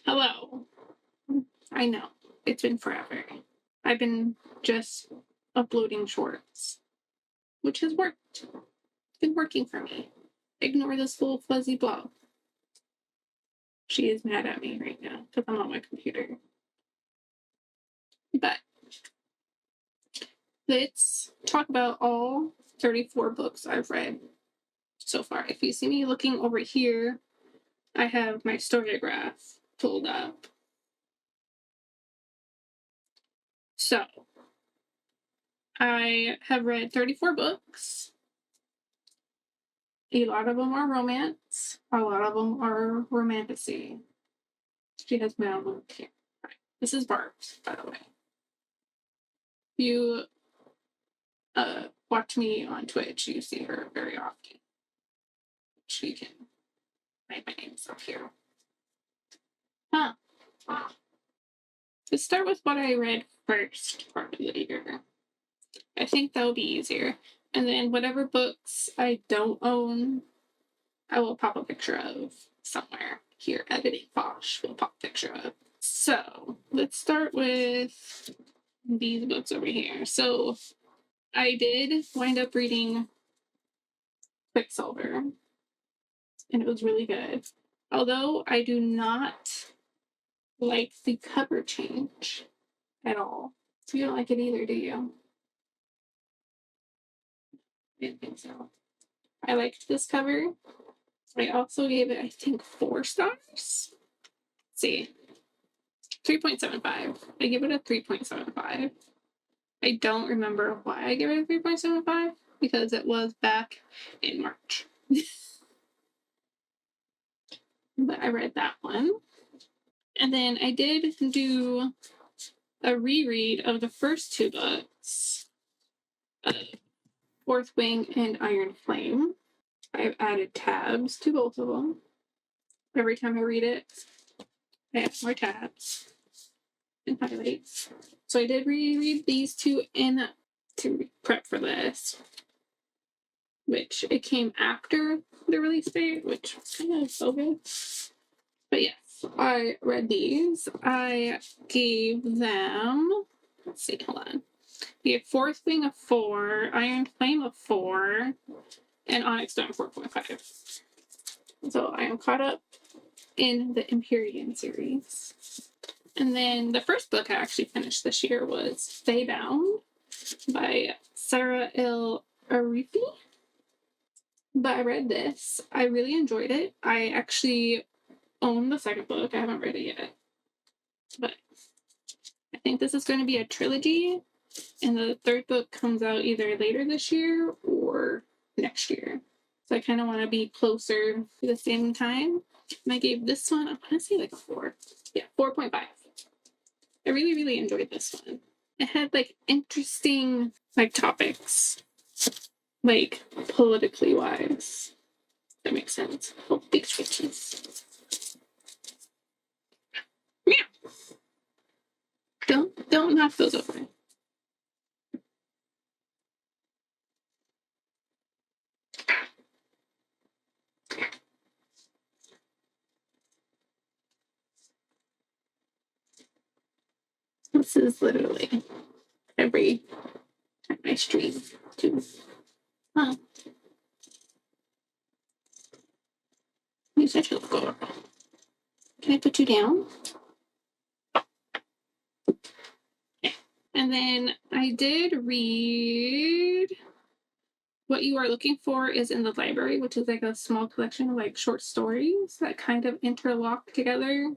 Hello. I know. It's been forever. I've been just uploading shorts, which has worked. It's been working for me. Ignore this little fuzzy blob. She is mad at me right now because I'm on my computer. But let's talk about all 34 books I've read so far. If you see me looking over here, I have my Storygraph pulled up. So, I have read 34 books. A lot of them are romance. A lot of them are romantasy. She has my own look here. Right. This is Barb's, by the way. If you watch me on Twitch, you see her very often. She can write my names up here. Let's start with what I read first part of the year. I think that will be easier. And then whatever books I don't own, I will pop a picture of somewhere here. Editing Fosh will pop a picture of. So let's start with these books over here. So I did wind up reading Quicksilver, and it was really good. Although I do not like the cover change at all. So you don't like it either, do you? I didn't think so. I liked this cover. I also gave it, I think, 4 stars. Let's see. 3.75. I give it a 3.75. I don't remember why I gave it a 3.75 because it was back in March. But I read that one. And then I did do a reread of the first 2 books, Fourth Wing and Iron Flame. I've added tabs to both of them. Every time I read it, I add more tabs and highlights. So I did reread these 2 in to prep for this, which it came after the release date, which kind of so good. But yes, I read these. I gave them, let's see, hold on. I gave Fourth Wing a 4, Iron Flame a 4, and Onyx Stone 4.5. So I am caught up in the Empyrean series. And then the first book I actually finished this year was Faebound by Sarah El Arifi. But I read this. I really enjoyed it. I actually own the second book. I haven't read it yet. But I think this is going to be a trilogy. And the third book comes out either later this year or next year. So I kind of want to be closer to the same time. And I gave this one, I'm going to say like a 4. Yeah, 4.5. I really, really enjoyed this one. It had like interesting like topics, like politically wise. That makes sense. Oh, big switches. Yeah. Don't knock those over. This is literally every time I stream too. Huh. You such a girl. Can I put you down? Okay. And then I did read What You Are Looking For Is in the Library, which is like a small collection of like short stories that kind of interlock together.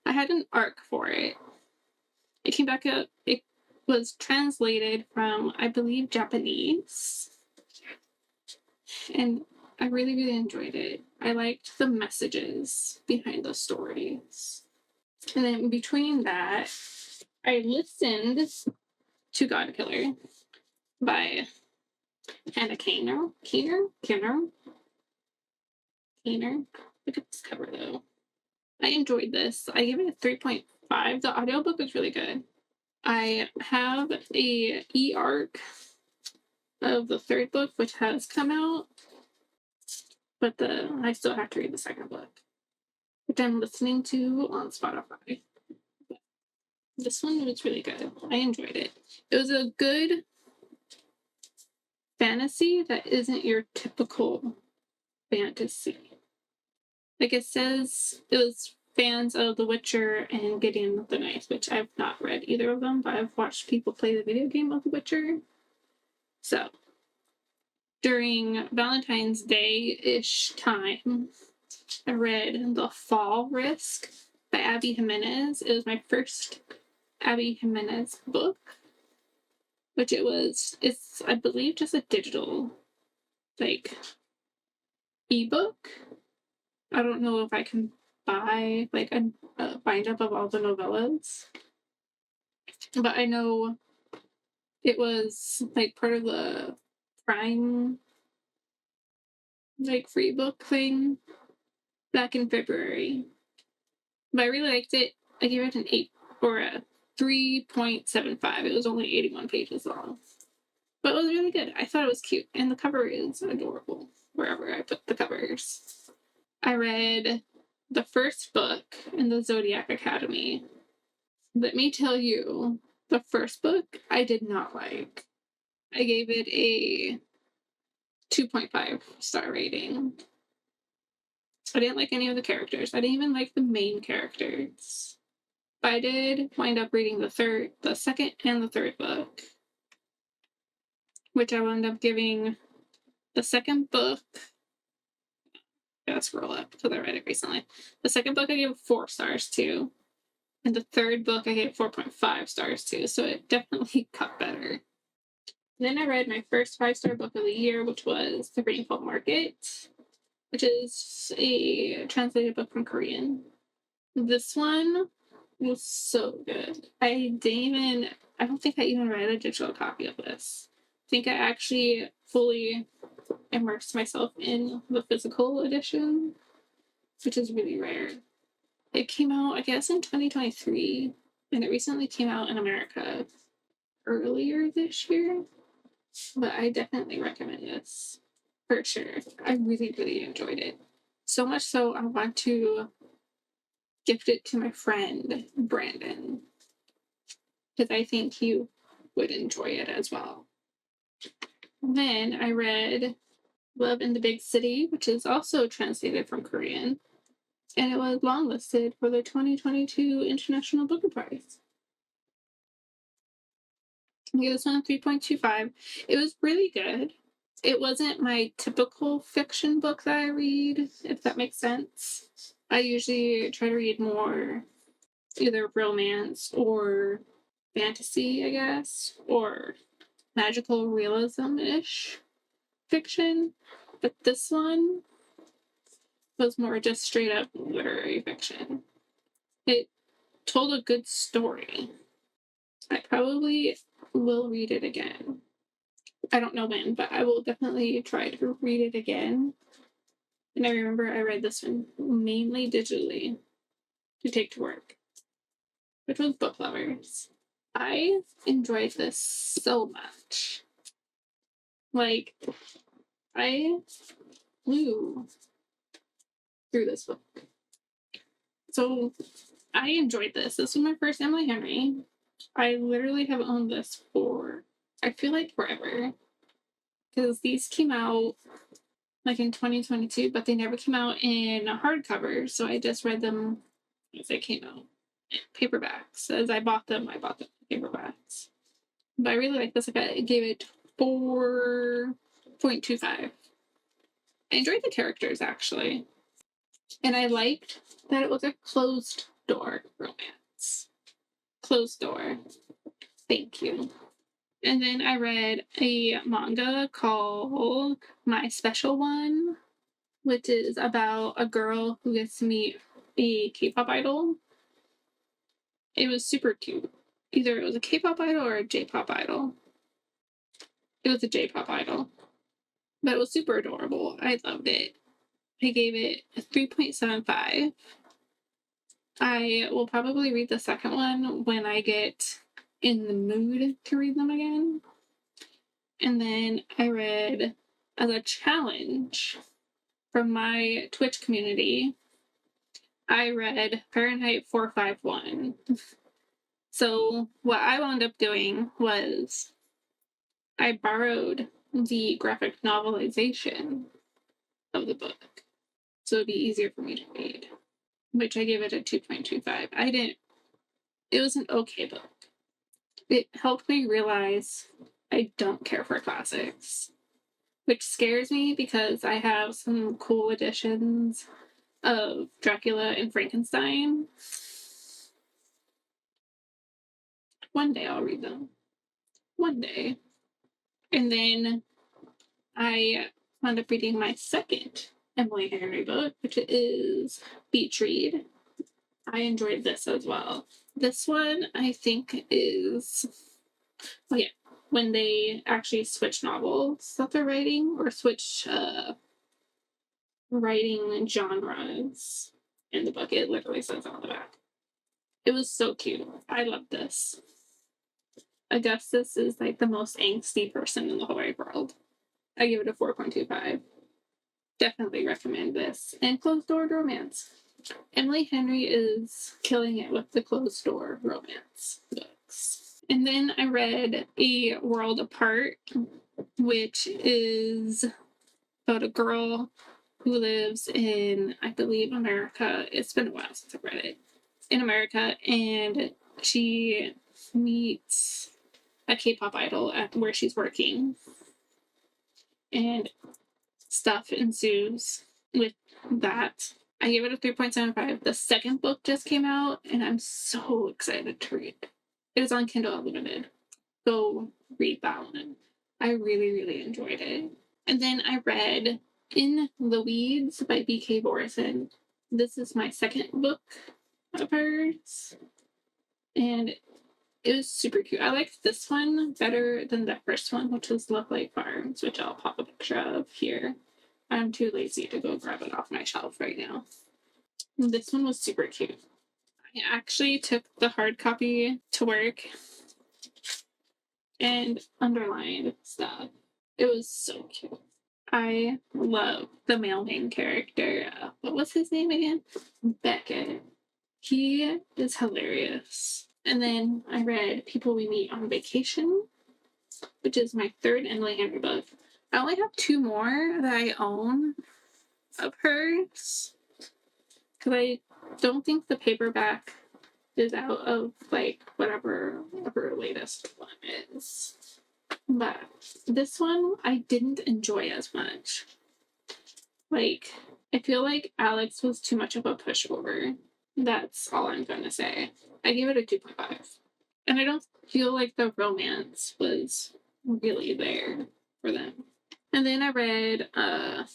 I had an arc for it. It came back up. It was translated from, I believe, Japanese. And I really, really enjoyed it. I liked the messages behind the stories. And then between that, I listened to God Killer by Hannah Keener. Look at this cover though. I enjoyed this. I gave it a 3.5. The audiobook was really good. I have a e-arc of the third book, which has come out, but I still have to read the second book. which I'm listening to on Spotify. This one was really good. I enjoyed it. It was a good fantasy that isn't your typical fantasy. Like it says, it was fans of The Witcher and Gideon with the Knife, which I've not read either of them, but I've watched people play the video game of The Witcher. So, during Valentine's Day-ish time, I read The Fall Risk by Abby Jimenez. It was my first Abby Jimenez book, which it's I believe just a digital, like, ebook. I don't know if I can buy like a bind up of all the novellas, but I know it was like part of the Prime like free book thing back in February. But I really liked it. I gave it an 8 or a 3.75. It was only 81 pages long. But it was really good. I thought it was cute. And the cover is adorable wherever I put the covers. I read the first book in the Zodiac Academy. Let me tell you, the first book I did not like. I gave it a 2.5 star rating. I didn't like any of the characters. I didn't even like the main characters. But I did wind up reading the second and the third book, which I wound up giving the second book. I gotta scroll up because I read it recently. The second book I gave 4 stars to, and the third book I gave 4.5 stars to, so it definitely got better. Then I read my first 5-star book of the year, which was The Rainfall Market, which is a translated book from Korean. This one was so good. I don't think I even read a digital copy of this. I think I actually fully immersed myself in the physical edition, which is really rare. It came out, I guess, in 2023, and it recently came out in America earlier this year. But I definitely recommend this for sure. I really, really enjoyed it. So much so I want to gift it to my friend Brandon, because I think he would enjoy it as well. Then I read Love in the Big City, which is also translated from Korean, and it was longlisted for the 2022 International Booker Prize. I gave this one a 3.25. It was really good. It wasn't my typical fiction book that I read, if that makes sense. I usually try to read more either romance or fantasy, I guess, or magical realism-ish fiction. But this one was more just straight up literary fiction. It told a good story. I probably will read it again. I don't know when, but I will definitely try to read it again. And I remember I read this one mainly digitally to take to work, which was Book Lovers. I enjoyed this so much. Like, I flew through this book. So I enjoyed this. This was my first Emily Henry. I literally have owned this for, I feel like, forever. Because these came out like in 2022, but they never came out in a hardcover. So I just read them as they came out. Paperbacks. As I bought them paperbacks. But I really like this. Like I gave it 4.25. I enjoyed the characters actually. And I liked that it was a closed door romance. Closed door. Thank you. And then I read a manga called My Special One, which is about a girl who gets to meet a K-pop idol. It was super cute. Either it was a K-pop idol or a J-pop idol. It was a J-pop idol. But it was super adorable. I loved it. I gave it a 3.75. I will probably read the second one when I get in the mood to read them again. And then I read as a challenge from my Twitch community, I read Fahrenheit 451. So what I wound up doing was I borrowed the graphic novelization of the book, so it'd be easier for me to read, which I gave it a 2.25. It was an okay book. It helped me realize I don't care for classics, which scares me because I have some cool editions of Dracula and Frankenstein. One day I'll read them. One day. And then I wound up reading my second Emily Henry book, which is Beach Read. I enjoyed this as well. This one, I think, is... Oh, yeah. When they actually switch novels that they're writing, or switch writing genres in the book. It literally says on the back. It was so cute. I love this. Augustus is like the most angsty person in the whole wide world. I give it a 4.25. Definitely recommend this. And Closed Door Romance. Emily Henry is killing it with the closed door romance books. And then I read A World Apart, which is about a girl who lives in, I believe, America. It's been a while since I've read it. In America, and she meets a K-pop idol at where she's working. And stuff ensues with that. I gave it a 3.75. The second book just came out, and I'm so excited to read it. It is on Kindle Unlimited. Go read that one. I really, really enjoyed it. And then I read In the Weeds by B.K. Borison. This is my second book of hers. And it was super cute. I liked this one better than the first one, which was Love Like Farms, which I'll pop a picture of here. I'm too lazy to go grab it off my shelf right now. This one was super cute. I actually took the hard copy to work and underlined stuff. It was so cute. I love the male main character. What was his name again? Beckett. He is hilarious. And then I read People We Meet on Vacation, which is my third Emily Henry book. I only have 2 more that I own of hers, because I don't think the paperback is out of, like, whatever her latest one is. But this one I didn't enjoy as much. Like, I feel like Alex was too much of a pushover. That's all I'm gonna say. I gave it a 2.5. And I don't feel like the romance was really there for them. And then I read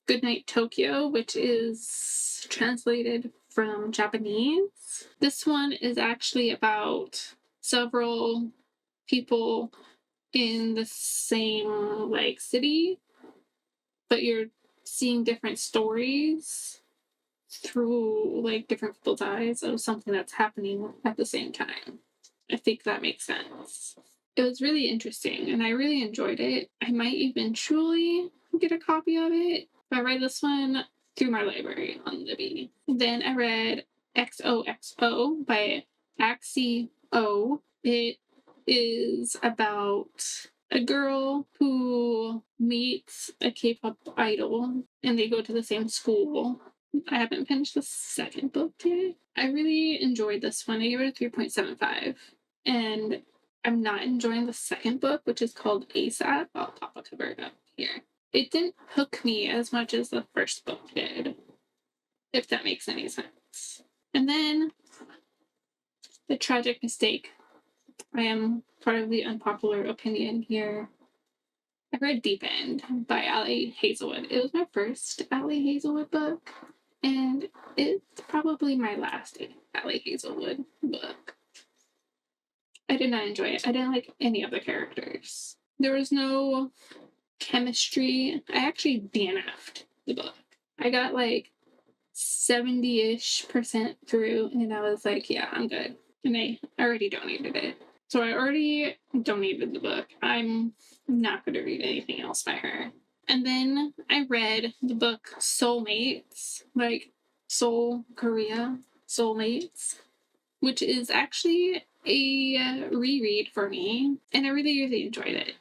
Goodnight Tokyo, which is translated from Japanese. This one is actually about several people in the same, like, city, but you're seeing different stories through, like, different people's eyes of something that's happening at the same time. I think that makes sense. It was really interesting, and I really enjoyed it. I might eventually get a copy of it, but I read this one through my library on Libby. Then I read XOXO by Axie O. It is about a girl who meets a K-pop idol, and they go to the same school. I haven't finished the second book yet. I really enjoyed this one. I gave it a 3.75. And I'm not enjoying the second book, which is called ASAP. I'll pop a cover up here. It didn't hook me as much as the first book did, if that makes any sense. And then The Tragic Mistake. I am part of the unpopular opinion here. I read Deep End by Ali Hazelwood. It was my first Ali Hazelwood book, and it's probably my last Ali Hazelwood book. I did not enjoy it. I didn't like any of the characters. There was no chemistry. I actually DNF'd the book. I got like 70-ish% through, and I was like, yeah, I'm good. And I already donated it. So I already donated the book. I'm not going to read anything else by her. And then I read the book Soulmates, like Seoul, Korea. Soulmates, which is actually a reread for me, and I really, really enjoyed it.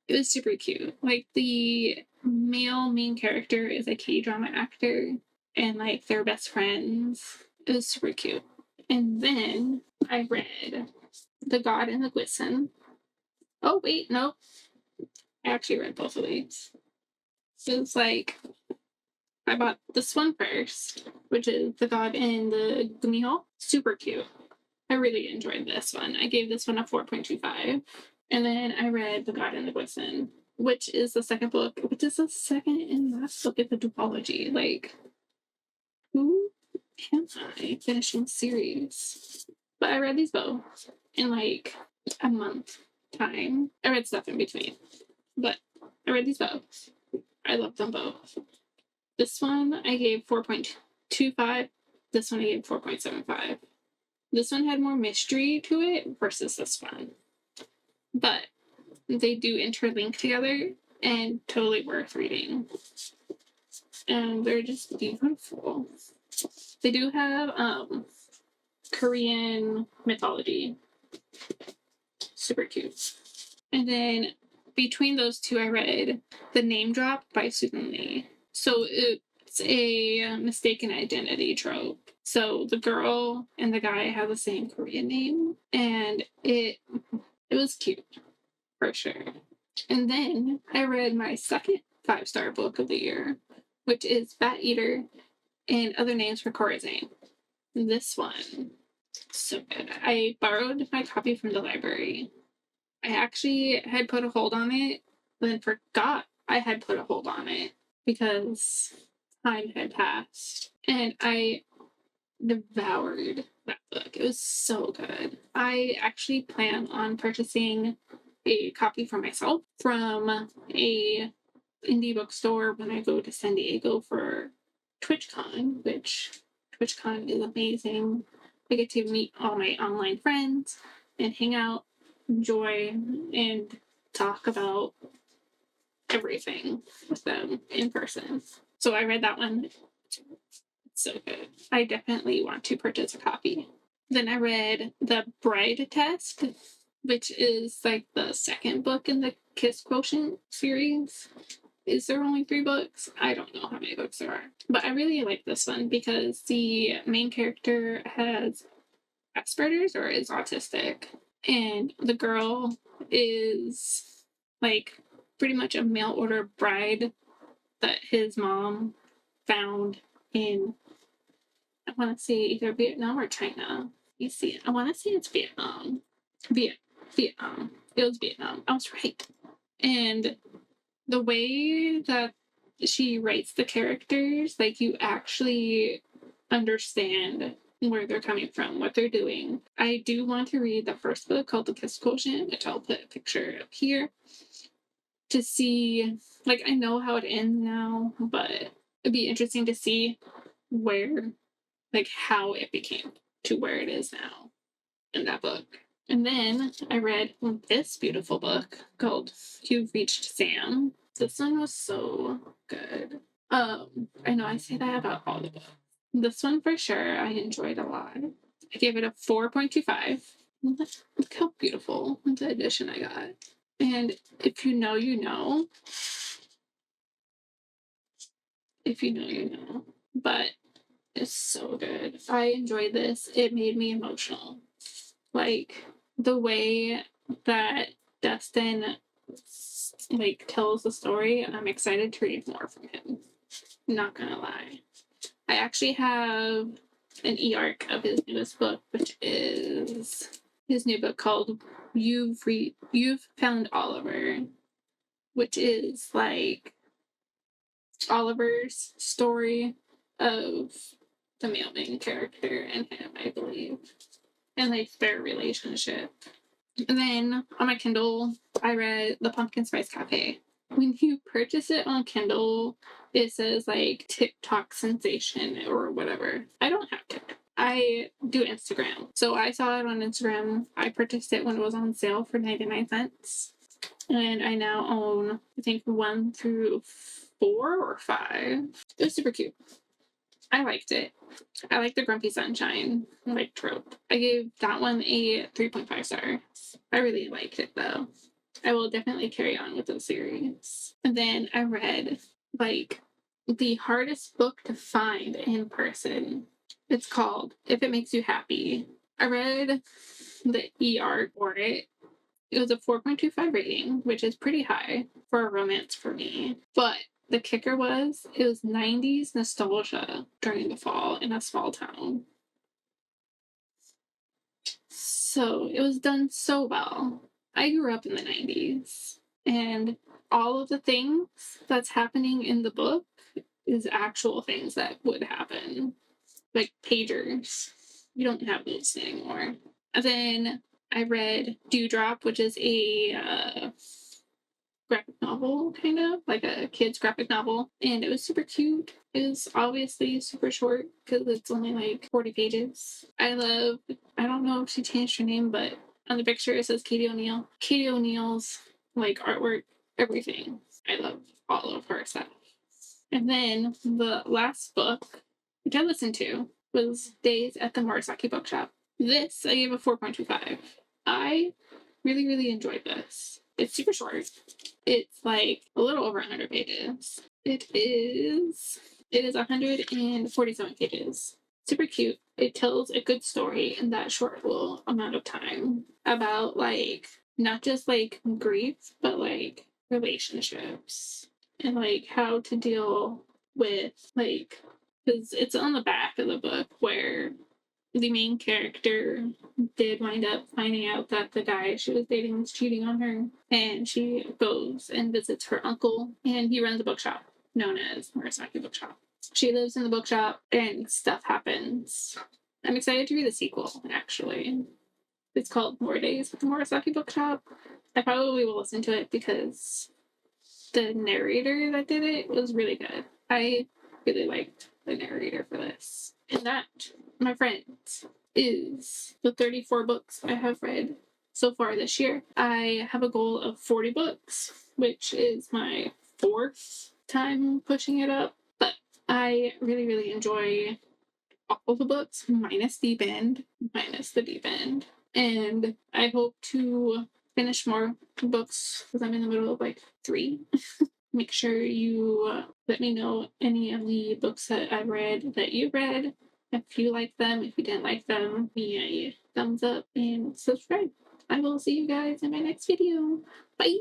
It was super cute. Like, the male main character is a K-drama actor, and like they're best friends. It was super cute. And then I read The God and the Gwisen. Oh wait, no, I actually read both of these. So it's like I bought this one first, which is The God and the Gumiho. Super cute. I really enjoyed this one. I gave this one a 4.25. And then I read The God and the Gwisen, which is the second book, which is the second and last book of the duology. Like, who am I finishing series? But I read these both in like a month time. I read stuff in between, but I read these both. I loved them both. This one I gave 4.25. This one I gave 4.75. This one had more mystery to it versus this one. But they do interlink together and totally worth reading. And they're just beautiful. They do have Korean mythology. Super cute. And then between those two, I read The Name Drop by Susan Lee. So it's a mistaken identity trope. So the girl and the guy have the same Korean name, and it was cute for sure. And then I read my second 5-star book of the year, which is Bat Eater and Other Names for Corazine. This one, so good. I borrowed my copy from the library. I actually had put a hold on it, then forgot I had put a hold on it because time had passed. And I devoured that book. It was so good. I actually plan on purchasing a copy for myself from a indie bookstore when I go to San Diego for TwitchCon, which TwitchCon is amazing. I get to meet all my online friends and hang out, enjoy, and talk about everything with them in person. So I read that one. It's so good. I definitely want to purchase a copy. Then I read The Bride Test, which is like the second book in the Kiss Quotient series. Is there only 3 books? I don't know how many books there are. But I really like this one because the main character has Asperger's or is autistic. And the girl is like pretty much a mail order bride that his mom found in, I want to say either Vietnam or China. You see it. I want to say it's Vietnam. Vietnam. It was Vietnam. I was right. And the way that she writes the characters, like you actually understand where they're coming from, what they're doing. I do want to read the first book called The Kiss Quotient, which I'll put a picture up here to see, like, I know how it ends now, but it'd be interesting to see where, like, how it became to where it is now in that book. And then I read this beautiful book called You've Reached Sam. This one was so good. I know I say that about all the books. This one for sure I enjoyed a lot. I gave it a 4.25. Look how beautiful the edition I got. And if you know, you know. If you know, you know. But it's so good. I enjoyed this. It made me emotional. Like, the way that Dustin like tells the story, I'm excited to read more from him. Not gonna lie. I actually have an e-arc of his newest book, which is his new book called You've Found Oliver, which is like Oliver's story of the male main character and him, I believe, and like their relationship. And then on my Kindle, I read The Pumpkin Spice Cafe. When you purchase it on Kindle, it says like TikTok sensation or whatever. I don't have TikTok. I do Instagram. So I saw it on Instagram. I purchased it when it was on sale for 99 cents. And I now own, I think, 1 through 4 or 5. It was super cute. I liked it. I like the Grumpy Sunshine like trope. I gave that one a 3.5 stars. I really liked it though. I will definitely carry on with the series. And then I read like the hardest book to find in person. It's called If It Makes You Happy. I read the ER for it. It was a 4.25 rating, which is pretty high for a romance for me. But the kicker was it was 90s nostalgia during the fall in a small town. So it was done so well. I grew up in the 90s, and all of the things that's happening in the book is actual things that would happen, like pagers. You don't have those anymore. And then I read Dewdrop, which is a graphic novel, kind of like a kid's graphic novel, and it was super cute. It was obviously super short because it's only like 40 pages. I don't know if she changed her name, but on the picture it says Katie O'Neill. Katie O'Neill's like artwork, everything. I love all of her stuff. And then the last book, which I listened to, was Days at the Murasaki Bookshop. This I gave a 4.25. I really, really enjoyed this. It's super short. It's like a little over 100 pages. It is 147 pages. Super cute. It tells a good story in that short little amount of time about like not just like grief, but like relationships and like how to deal with like, because it's on the back of the book where the main character did wind up finding out that the guy she was dating was cheating on her, and she goes and visits her uncle, and he runs a bookshop known as Murasaki Bookshop. She lives in the bookshop, and stuff happens. I'm excited to read the sequel, actually. It's called More Days at the Murasaki Bookshop. I probably will listen to it because the narrator that did it was really good. I really liked the narrator for this. And that, my friends, is the 34 books I have read so far this year. I have a goal of 40 books, which is my 4th time pushing it up. But I really, really enjoy all the books, minus the deep end. And I hope to finish more books because I'm in the middle of like 3. Make sure you let me know any of the books that I read that you read. If you like them, if you didn't like them, give me a thumbs up and subscribe. I will see you guys in my next video. Bye!